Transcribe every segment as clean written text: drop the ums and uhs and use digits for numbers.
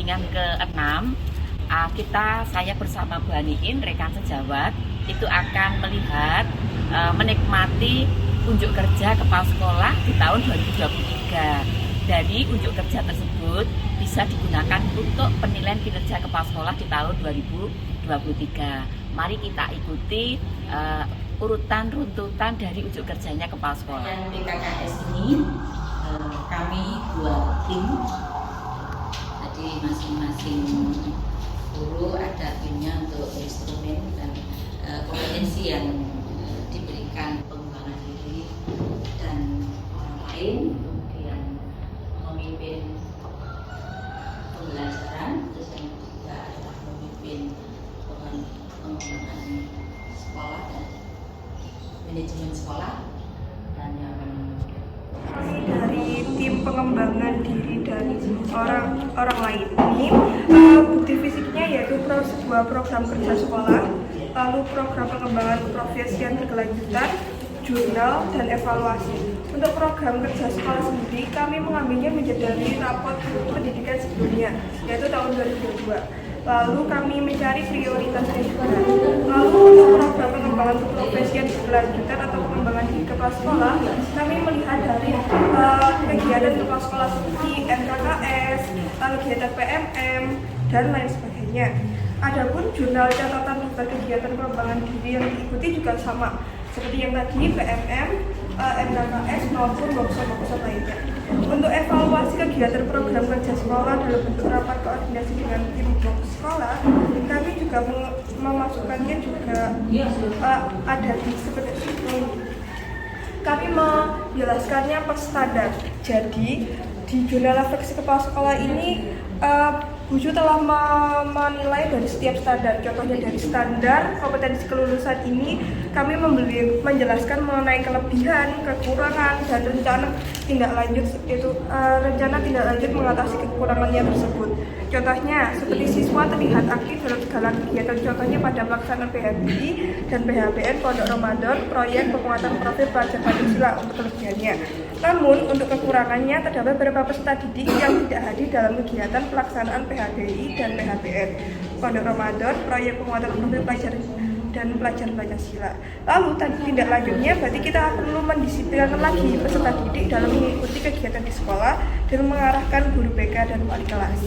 bimbingan ke-6 saya bersama Bu Haniin, rekan sejawat, itu akan melihat menikmati unjuk kerja kepala sekolah di tahun 2023. Dari unjuk kerja tersebut bisa digunakan untuk penilaian kinerja kepala sekolah di tahun 2023. Mari kita ikuti urutan runtutan dari unjuk kerjanya kepala sekolah. Dan PKKS ini kami buat tim. Jadi masing-masing guru ada timnya untuk instrumen dan kompetensi yang diberikan pengembangan diri dan orang lain, kemudian memimpin pembelajaran, terus yang ketiga adalah memimpin pengembangan sekolah dan manajemen sekolah, dan yang Kami dari tim pengembangan diri dan orang lain ini bukti fisiknya yaitu sebuah program kerja sekolah, lalu program pengembangan keprofesian berkelanjutan, jurnal, dan evaluasi. Untuk program kerja sekolah sendiri kami mengambilnya menjadi dari raport pendidikan sebelumnya yaitu tahun 2022. Lalu kami mencari prioritas lingkungan. Lalu untuk program pengembangan keprofesian berkelanjutan atau pengembangan di kepala sekolah, kami melihat dari kegiatan kepala sekolah seperti NKKS, lalu kegiatan PMM, dan lain sebagainya. Adapun jurnal catatan daftar kegiatan pengembangan diri yang diikuti juga sama, seperti yang tadi PMM, NKKS maupun workshop lainnya. Untuk evaluasi kegiatan program kerja sekolah dalam bentuk rapat koordinasi dengan tim blok sekolah, kami juga memasukkannya juga ada di seperti itu. Kami menjelaskannya per standar. Jadi di jurnal refleksi kepala sekolah ini Buju telah menilai dari setiap standar. Contohnya dari standar kompetensi kelulusan ini kami menjelaskan mengenai kelebihan, kekurangan, dan rencana tindak lanjut mengatasi kekurangannya tersebut. Contohnya seperti siswa terlihat aktif dalam segala kegiatan, contohnya pada pelaksanaan PHBI dan PHBN Pondok Ramadan, proyek penguatan profil pelajar Pancasila untuk kelebihannya. Namun untuk kekurangannya terdapat beberapa peserta didik yang tidak hadir dalam kegiatan pelaksanaan PHBI dan PHBN Pondok Ramadan, proyek penguatan profil pelajar dan pelajar Pancasila. Lalu tindak lanjutnya berarti kita perlu mendisiplinkan lagi peserta didik dalam mengikuti kegiatan di sekolah dan mengarahkan guru BK dan wali kelas.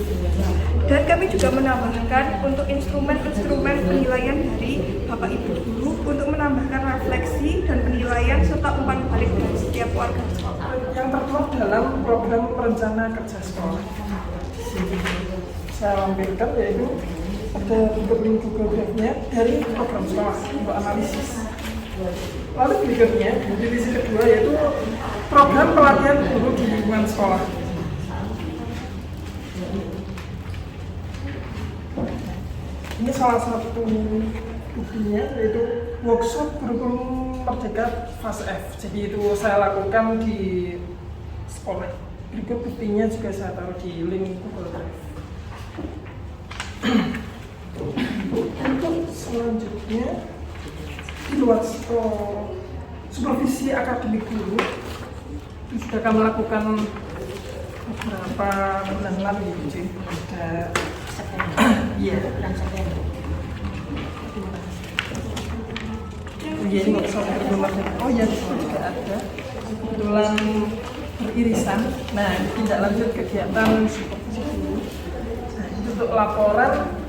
Dan kami juga menambahkan untuk instrumen-instrumen penilaian dari Bapak Ibu guru untuk menambahkan refleksi dan penilaian serta umpan balik dari setiap warga sekolah. Yang tertuang dalam program perencana kerja sekolah. Saya lampirkan yaitu ada infografisnya dari program sekolah untuk analisis. Lalu berikutnya divisi kedua yaitu program pelatihan guru di lingkungan sekolah. Ini salah satu buktinya yaitu workshop kurikulum Merdeka fase F. Jadi itu saya lakukan di sekolah. Berikut buktinya juga saya taruh di link Google Drive. Untuk selanjutnya di luar supervisi akademik guru sudah kami lakukan beberapa bulan lalu ada iya ini workshop oh ya itu juga ada kebetulan beririsan. Nah tindak lanjut kegiatan supervisi guru. Nah itu untuk laporan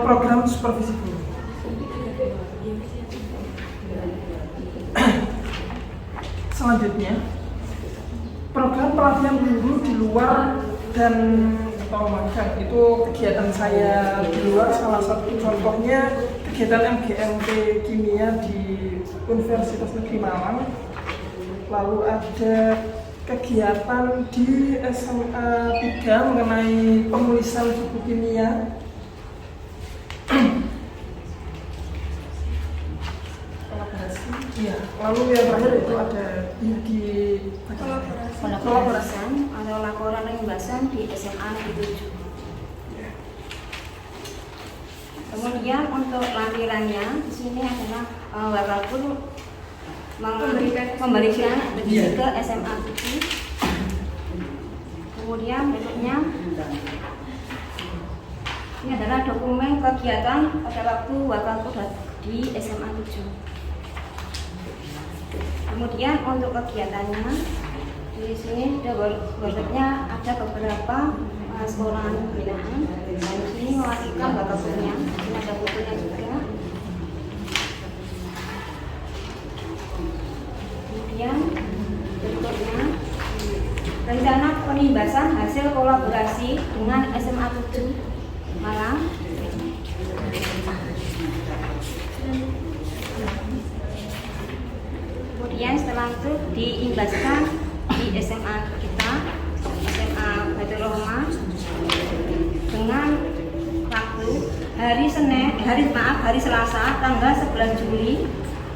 program supervisi guru. Selanjutnya program pelatihan guru di luar dan atau magang itu kegiatan saya di luar. Salah satu contohnya kegiatan MGMT Kimia di Universitas Negeri Malang. Lalu ada kegiatan di SMA 3 mengenai penulisan buku kimia. Kolaborasi. Iya. Lalu yang terakhir itu ada di kolaborasi atau laporan pembahasan di SMA Negeri 7. Kemudian untuk lampirannya di sini adalah Bapak Guru memberikan ke SMA 7. Kemudian berikutnya Ini adalah dokumen kegiatan pada waktu wakalku di SMA 7. Kemudian untuk kegiatannya di sini wordnya ada beberapa sekolahan binaan dan di sini mewakilkan wakalkunya. Ini ada bukunya juga. Kemudian berikutnya rencana penimbasan hasil kolaborasi dengan SMA 7 Malang. Kemudian setelah itu diimbaskan di SMA kita, SMA Baitur Rahmah, dengan waktu hari Selasa tanggal 11 Juli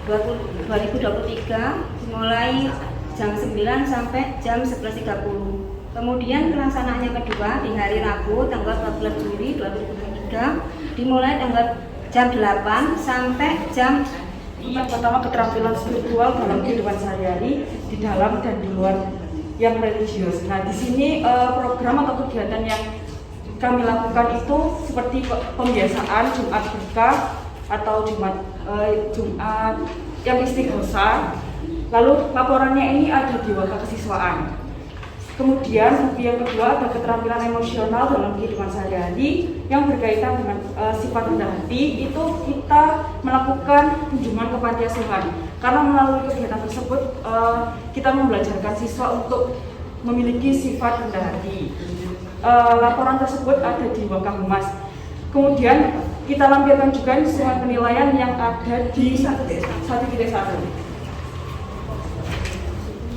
2023 mulai jam 9 sampai jam 11.30. Kemudian pelaksanaannya kedua di hari Rabu tanggal 14 Juli 2023 dimulai tanggal jam 8 sampai jam. Yang pertama, keterampilan spiritual dalam kehidupan sehari-hari di dalam dan di luar yang religius. Nah, di sini program atau kegiatan yang kami lakukan itu seperti pembiasaan Jumat berkah atau Jumat yang istighosah. Lalu laporannya ini ada di Waka Kesiswaan. Kemudian buku yang kedua ada keterampilan emosional dalam kehidupan sehari-hari yang berkaitan dengan sifat rendah hati. Itu kita melakukan kunjungan ke panti asuhan karena melalui kegiatan tersebut kita membelajarkan siswa untuk memiliki sifat rendah hati. Laporan tersebut ada di Waka Humas. Kemudian kita lampirkan juga instrumen penilaian yang ada di 1.1.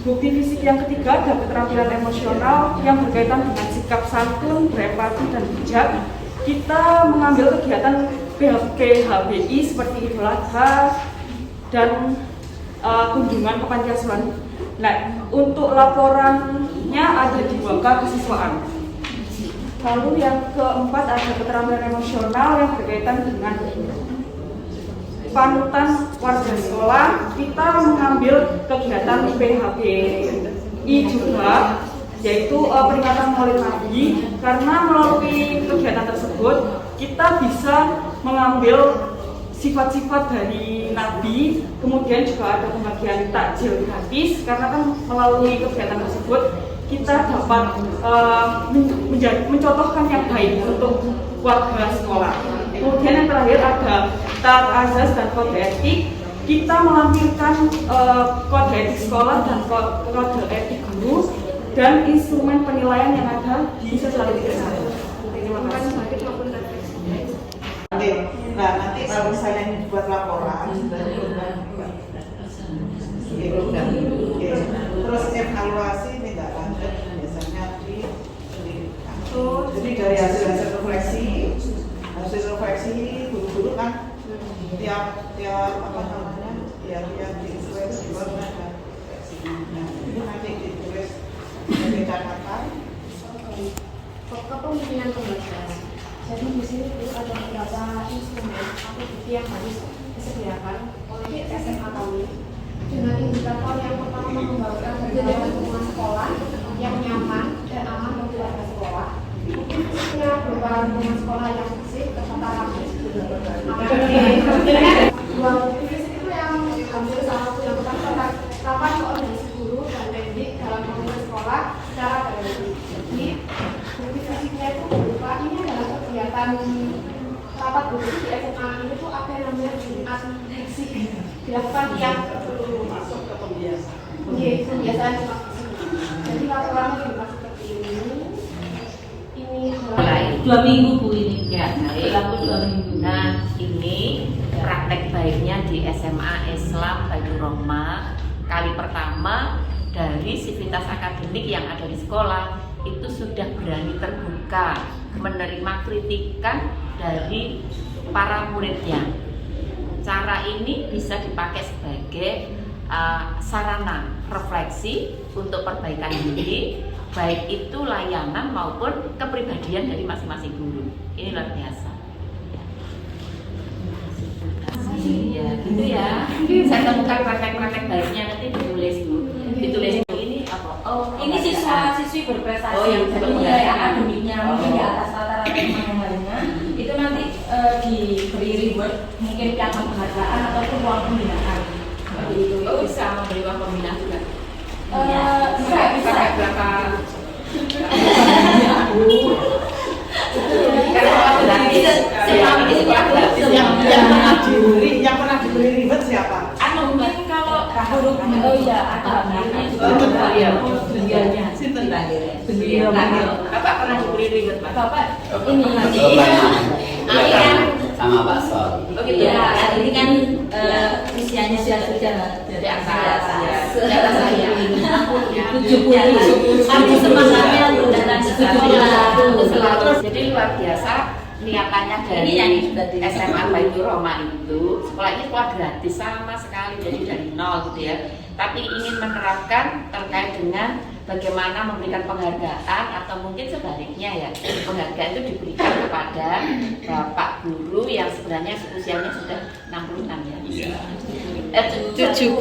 Bukti fisik yang ketiga ada keterampilan emosional yang berkaitan dengan sikap santun, berempati, dan bijak. Kita mengambil kegiatan PHBI seperti Idul Adha dan kunjungan ke panti asuhan. Nah, untuk laporannya ada di Waka Kesiswaan. Lalu yang keempat ada keterampilan emosional yang berkaitan dengan panutan warga sekolah. Kita mengambil kegiatan PHBI juga, yaitu peringatan Maulid Nabi, karena melalui kegiatan tersebut kita bisa mengambil sifat-sifat dari Nabi. Kemudian juga ada pembagian takjil gratis, karena kan melalui kegiatan tersebut kita dapat mencontohkan yang baik untuk warga sekolah. Kemudian yang terakhir ada taat azas dan kode etik. Kita melampirkan kode etik sekolah dan kode etik guru dan instrumen penilaian yang ada di sosial media. Terima kasih. Nanti kalau misalnya dibuat laporan, terus evaluasi tindak lanjut biasanya di pendidikan. Jadi dari hasil refleksi guru-guru kan tiap disesuaikan di luar ada refleksinya. Ini nanti ditulis sebagai catatan. Kepemimpinan pembelajaran. Jadi di sini itu ada beberapa instrumen atau bukti yang harus disediakan oleh SMA kami dengan indikator yang pertama mengembangkan budaya lingkungan sekolah yang nyaman dan aman bagi warga sekolah. Mungkin khususnya berupa lingkungan sekolah yang bersih, tertata rapi. Dua bukti fisik itu yang ambil salah satu yang pertama rapat koordinasi guru dan pendidik dalam lingkungan sekolah secara daring. Jadi bukti fisiknya itu berupa ini adalah kegiatan rapat guru di SMA ini tuh apa yang namanya Jumat fisik dilakukan tiap Masuk ke pembiasaan. Pembiasaan Jumat fisik. Jadi laporannya berupa seperti ini. Ini adalah 2 minggu Bu ini. Ya, Berlaku 2 minggu. nah ini praktek baiknya di SMA Islam Baitur Rahmah kali pertama dari sivitas akademik yang ada di sekolah itu sudah berani terbuka menerima kritikan dari para muridnya. Cara ini bisa dipakai sebagai sarana refleksi untuk perbaikan diri, baik itu layanan maupun kepribadian dari masing-masing guru. Ini luar biasa. Ya, gitu ya. Saya temukan praktek-praktek baiknya nanti ditulis Bu. Ditulis ini apa? Oh, Ini siswa-siswi berprestasi. Oh, yang jadi berprestasi. nilai akademiknya mungkin di atas rata-rata yang lainnya. diberi reward, mungkin piagam penghargaan ataupun uang pembinaan. Seperti itu. Oh, bisa memberi uang pembinaan juga. Bisa. Berapa? Yang pernah diberi ribet siapa? Mungkin kalau huruf ada Sinten tadi? Bapak pernah diberi ribet, Pak? Bapak ini sama Pak Sol. Oh gitu. Ya, ini kan usianya sudah Di atas saya. 70. Kami semangatnya untuk datang ke sekolah. Jadi luar biasa niatannya dari Ini yang sudah di- SMA Baitur Roma itu sekolahnya sekolah gratis sama sekali, jadi dari nol gitu ya. Tapi ingin menerapkan terkait dengan bagaimana memberikan penghargaan atau mungkin sebaliknya ya, penghargaan itu diberikan kepada bapak guru yang sebenarnya usianya sudah 66 ya. Iya. 71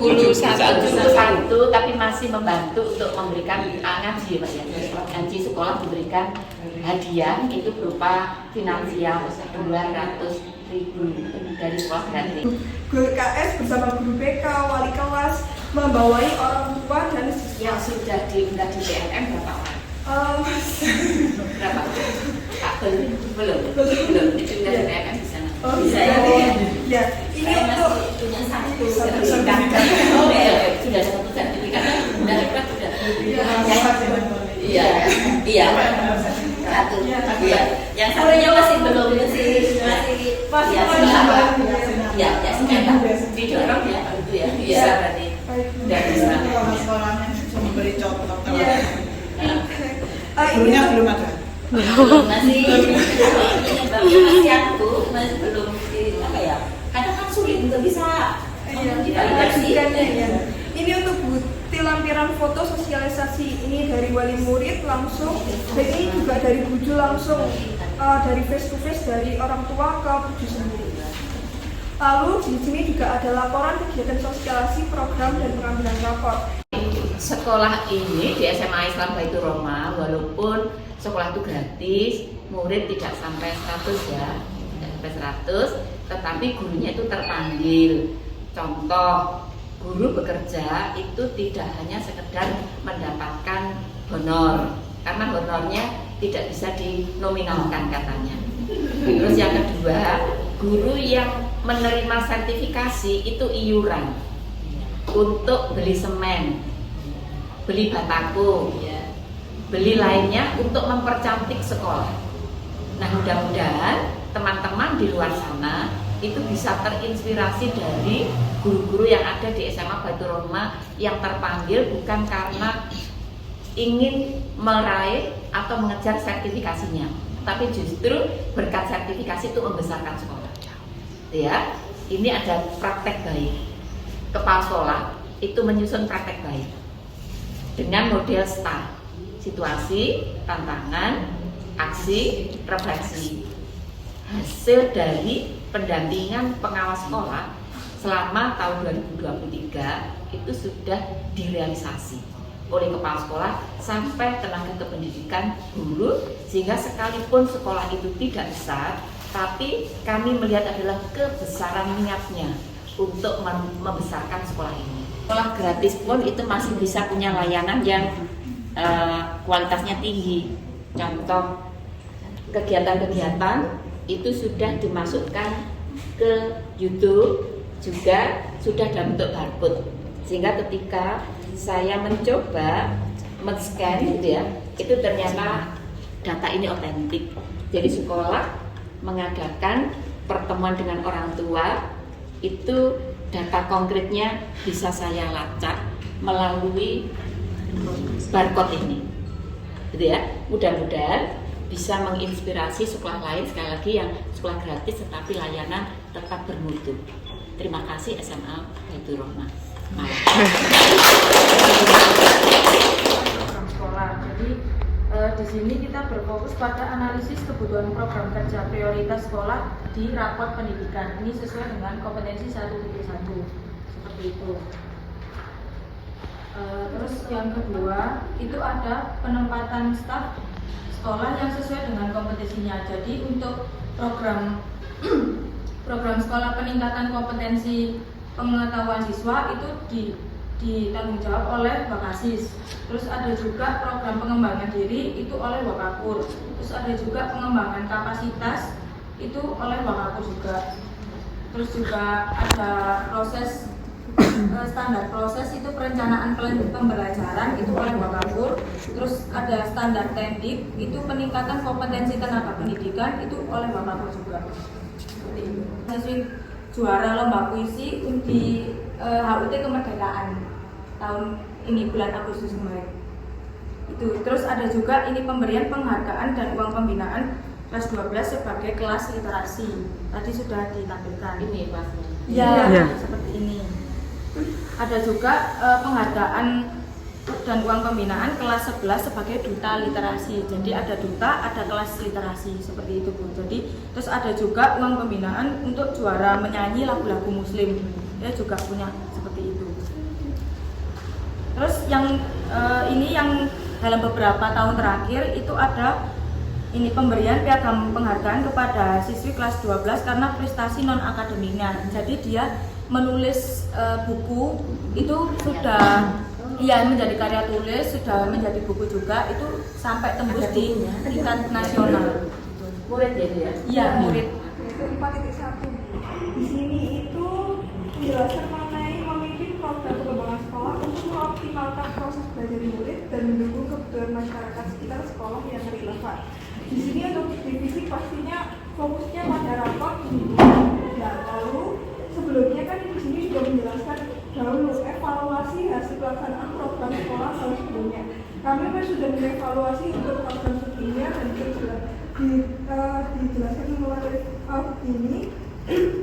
tapi masih membantu untuk memberikan ngaji Pak ya. Ngaji sekolah diberikan hadiah itu berupa finansial 200.000 dari sekolah gratis. Guru KS bersama guru BK, wali kelas membawai orang tua dan siswa. Yang sudah diunggah di PNM berapa orang? Berapa? Pak belum diunggah di PNM di sana. Oh, Bisa bisa ya? ya. Ini untuk Punya satu Sertifikat. Oh ya, sudah satu sertifikat. Sudah hebat sudah. Iya. Iya. satu. Iya. Yang Satunya satunya masih belum masih ya sebentar. Ya, ya sebentar. didorong ya itu ya. Bisa Iya. berarti. baik. Udah bisa. Kalau sekolahnya cuma memberi contoh. Iya. Gurunya belum ada. Masih masih aku masih belum di apa ya? Kadang kan sulit untuk bisa Diaplikasikannya ya. Ini untuk bukti lampiran foto sosialisasi ini dari wali murid langsung, dan ini juga dari buju langsung, dari face to face dari orang tua ke buju sendiri. Lalu di sini juga ada laporan kegiatan sosialisasi program dan pengambilan rapor. Sekolah ini di SMA Islam Baitur Roma, walaupun sekolah itu gratis, murid tidak sampai 100 ya, tidak sampai 100, tetapi gurunya itu terpanggil. Contoh, guru bekerja itu tidak hanya sekedar mendapatkan honor, karena honornya tidak bisa dinominalkan katanya. Terus yang kedua, guru yang menerima sertifikasi itu iuran untuk beli semen, beli batako, beli lainnya untuk mempercantik sekolah. Nah, mudah-mudahan teman-teman di luar sana itu bisa terinspirasi dari guru-guru yang ada di SMA Baitur Roma yang terpanggil bukan karena ingin meraih atau mengejar sertifikasinya, tapi justru berkat sertifikasi itu membesarkan sekolah. Ya, ini ada praktek baik. Kepala sekolah itu menyusun praktek baik dengan model STAR, situasi, tantangan, aksi, refleksi. Hasil dari pendampingan pengawas sekolah selama tahun 2023 itu sudah direalisasi oleh kepala sekolah sampai tenaga kependidikan guru, sehingga sekalipun sekolah itu tidak besar, tapi kami melihat adalah kebesaran niatnya untuk membesarkan sekolah ini. Sekolah gratis pun itu masih bisa punya layanan yang kualitasnya tinggi. Contoh, kegiatan-kegiatan itu sudah dimasukkan ke YouTube, juga sudah dalam bentuk barcode, sehingga ketika saya mencoba men-scan gitu ya, itu ternyata data ini otentik. Jadi sekolah mengadakan pertemuan dengan orang tua, itu data konkretnya bisa saya lacak melalui barcode ini, gitu ya. Mudah-mudahan bisa menginspirasi sekolah lain, sekali lagi yang sekolah gratis tetapi layanan tetap bermutu. Terima kasih SMA Baitur Roma. program sekolah. Jadi di sini kita berfokus pada analisis kebutuhan program kerja prioritas sekolah di rapor pendidikan. Ini sesuai dengan kompetensi 1.1 seperti itu. Terus yang kedua itu ada penempatan staf sekolah yang sesuai dengan kompetensinya. Jadi untuk program program sekolah peningkatan kompetensi pengetahuan siswa itu ditanggung jawab oleh Wakasis. Terus ada juga program pengembangan diri itu oleh Wakakur. Terus ada juga pengembangan kapasitas itu oleh Wakakur juga. Terus juga ada proses standar proses itu perencanaan pembelajaran itu oleh Wakakur. Terus ada standar teknik itu peningkatan kompetensi tenaga pendidikan itu oleh Wakakur juga. Seperti itu. Siswi juara lomba puisi di HUT kemerdekaan tahun ini bulan Agustus kemarin. Itu terus ada juga ini pemberian penghargaan dan uang pembinaan kelas 12 sebagai kelas literasi. Tadi sudah ditampilkan. Ini kelasnya. Ya, seperti ini. Ada juga penghargaan dan uang pembinaan kelas 11 sebagai duta literasi. Jadi ada duta, ada kelas literasi seperti itu Bu. Jadi terus ada juga uang pembinaan untuk juara menyanyi lagu-lagu muslim. Dia juga punya seperti itu. Terus yang ini yang dalam beberapa tahun terakhir itu ada ini pemberian piagam penghargaan kepada siswi kelas 12 karena prestasi non akademiknya. Jadi dia menulis buku itu sudah menjadi karya tulis, sudah menjadi buku juga, itu sampai tembus di tingkat nasional. Murid jadi ya? Iya, murid. Itu 4.1. Di sini itu menjelaskan mengenai memimpin program pengembangan sekolah untuk mengoptimalkan proses belajar murid dan mendukung kebutuhan masyarakat sekitar sekolah yang relevan. Di sini untuk divisi pastinya fokusnya pada rapor dan lalu sebelumnya kan di sini sudah menjelaskan dahulu evaluasi hasil pelaksanaan program sekolah tahun sebelumnya. Kami sudah mengevaluasi untuk program sebelumnya dan dijelaskan melalui ini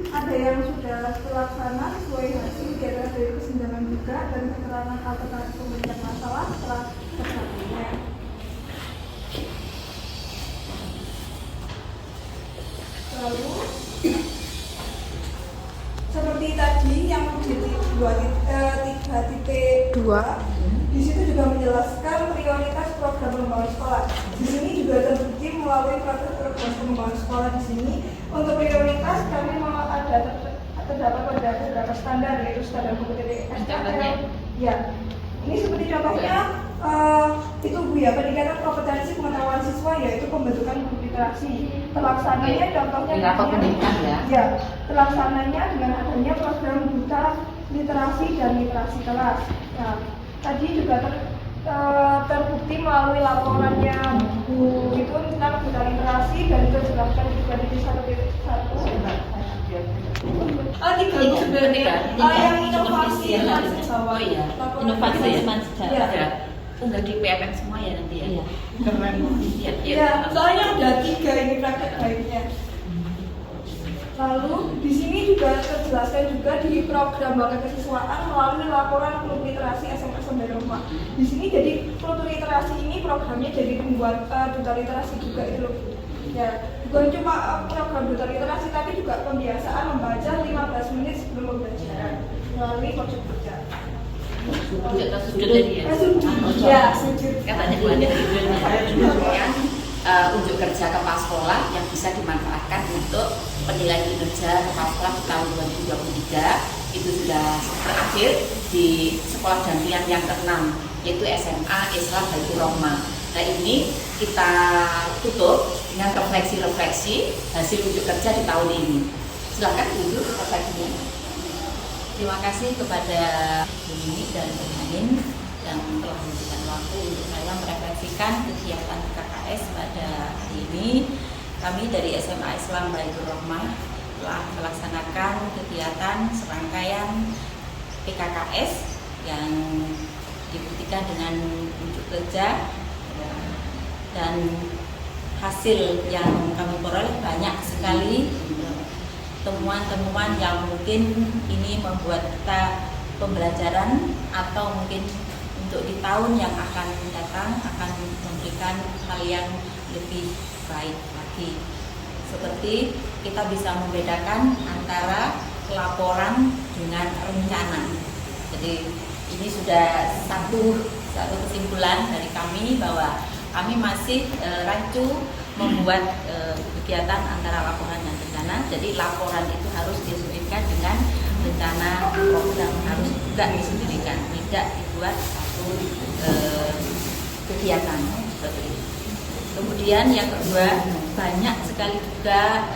ada yang sudah terlaksana sesuai hasil data dari kesenjangan juga dan keterangan alternatif pemecahan masalah setelah tercapainya. Lalu seperti tadi yang di 3.2 di situ juga menjelaskan prioritas program pengembangan sekolah. Di sini juga terbukti melalui proses program pengembangan sekolah di sini untuk prioritas kami terdapat pada beberapa standar yaitu standar kompetensi SKL. Ya, ini seperti contohnya itu Bu ya, peningkatan kompetensi pengetahuan siswa yaitu pembentukan guru literasi. Terlaksananya contohnya ya, terlaksananya dengan adanya program duta literasi dan literasi kelas. Nah, tadi juga terbukti melalui laporannya Bu itu tentang duta literasi dan itu dijelaskan juga di 1.1. Yang inovasi inovasi zaman sejarah. Ya. Unggah di PMM semua ya nanti ya. Iya. Keren. Iya. Ya, soalnya ada 3 ini praktek baiknya. Lalu di sini juga terjelaskan juga di program bakti kesiswaan melalui laporan klub literasi SMA Sembari Rumah. Di sini jadi klub literasi ini programnya jadi membuat duta literasi juga itu loh. Ya, bukan cuma program duta literasi tapi juga pembiasaan membaca 15 menit sebelum pembelajaran melalui konsep kerja. Sudut tadi ya. Ya, sudut. Katanya Bu Andi yang unjuk kerja kepala sekolah yang bisa dimanfaatkan untuk penilaian kinerja kepala sekolah di tahun 2023 itu sudah terakhir di sekolah dampingan yang ke-6 yaitu SMA Islam Baitur Rahmah. Nah ini kita tutup dengan refleksi hasil unjuk kerja di tahun ini. Silakan dulu refleksinya. Terima kasih kepada Bu Nini dan Bu Hanin yang telah memberikan waktu untuk saya merefleksikan kegiatan KKS pada hari ini. Kami dari SMA Islam Baitur Rahmah telah melaksanakan kegiatan serangkaian PKKS yang dibuktikan dengan unjuk kerja dan hasil yang kami peroleh banyak sekali temuan-temuan yang mungkin ini membuat kita pembelajaran atau mungkin untuk di tahun yang akan datang akan memberikan hal yang lebih baik lagi. Seperti kita bisa membedakan antara laporan dengan rencana. Jadi ini sudah satu kesimpulan dari kami bahwa kami masih rancu membuat kegiatan antara laporan dan rencana. Jadi laporan itu harus disesuaikan dengan rencana program, harus juga disendirikan, tidak dibuat satu kegiatan seperti itu. Kemudian yang kedua, banyak sekali juga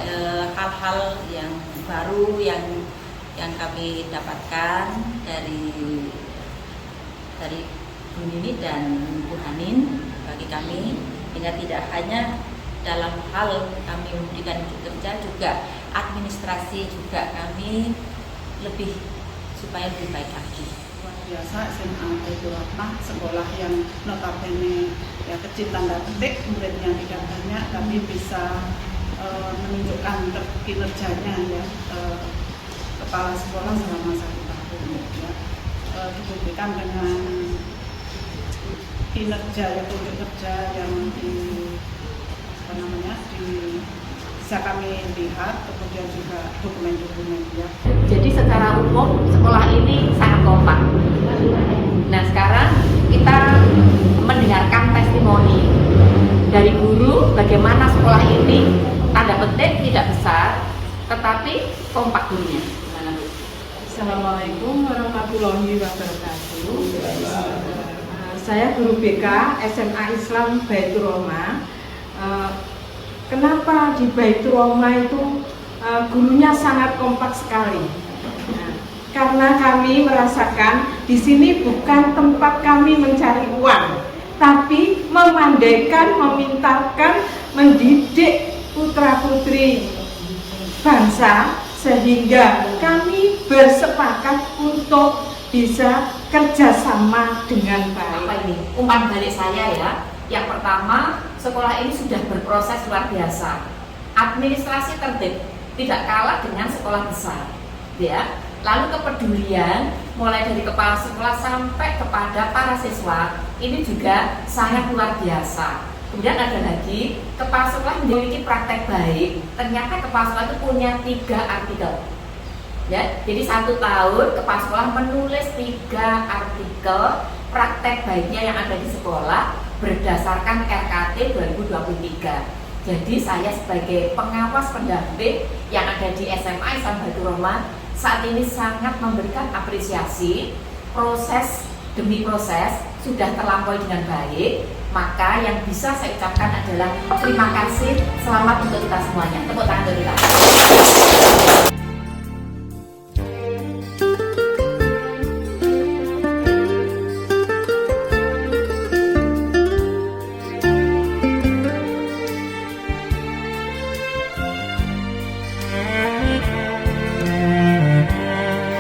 hal-hal yang baru yang kami dapatkan dari Bu Nini dan Bu Hanin bagi kami, sehingga tidak hanya dalam hal kami memberikan kerja, juga administrasi juga kami supaya lebih baik lagi. Luar biasa SMA Baitur Rahmah, sekolah yang notabene ya kecil tanda petik, muridnya tidak banyak tapi bisa menunjukkan kinerjanya ya, kepala sekolah selama 1 tahun ya, dibuktikan dengan kinerja ya, tunjuk kerja yang bisa kami lihat, kemudian juga dokumen-dokumen ya. Jadi secara umum sekolah ini sangat kompak. Nah sekarang kita mendengarkan testimoni dari guru bagaimana sekolah ini tanda petik tidak besar, tetapi kompak gurunya. Gimana, Bu? Assalamualaikum warahmatullahi wabarakatuh. Saya guru BK SMA Islam Baitur Rahmah. Kenapa di Baitur Rahmah itu gurunya sangat kompak sekali? Nah, karena kami merasakan di sini bukan tempat kami mencari uang, tapi memandaikan, memintakan, mendidik putra-putri bangsa, sehingga kami bersepakat untuk bisa kerjasama dengan baik. Apa ini? Umpan balik saya ya. Yang pertama, sekolah ini sudah berproses luar biasa. Administrasi tertib, tidak kalah dengan sekolah besar, ya. Lalu kepedulian mulai dari kepala sekolah sampai kepada para siswa ini juga sangat luar biasa. Kemudian ada lagi, kepala sekolah memiliki praktek baik. Ternyata kepala sekolah itu punya 3 artikel. Ya, jadi 1 tahun kepala sekolah menulis 3 artikel praktek baiknya yang ada di sekolah berdasarkan RKT 2023. Jadi saya sebagai pengawas pendamping yang ada di SMA Islam Baitur Rahmah saat ini sangat memberikan apresiasi. Proses demi proses sudah terlampaui dengan baik. Maka yang bisa saya ucapkan adalah terima kasih, selamat untuk kita semuanya. Tepuk tangan untuk kita.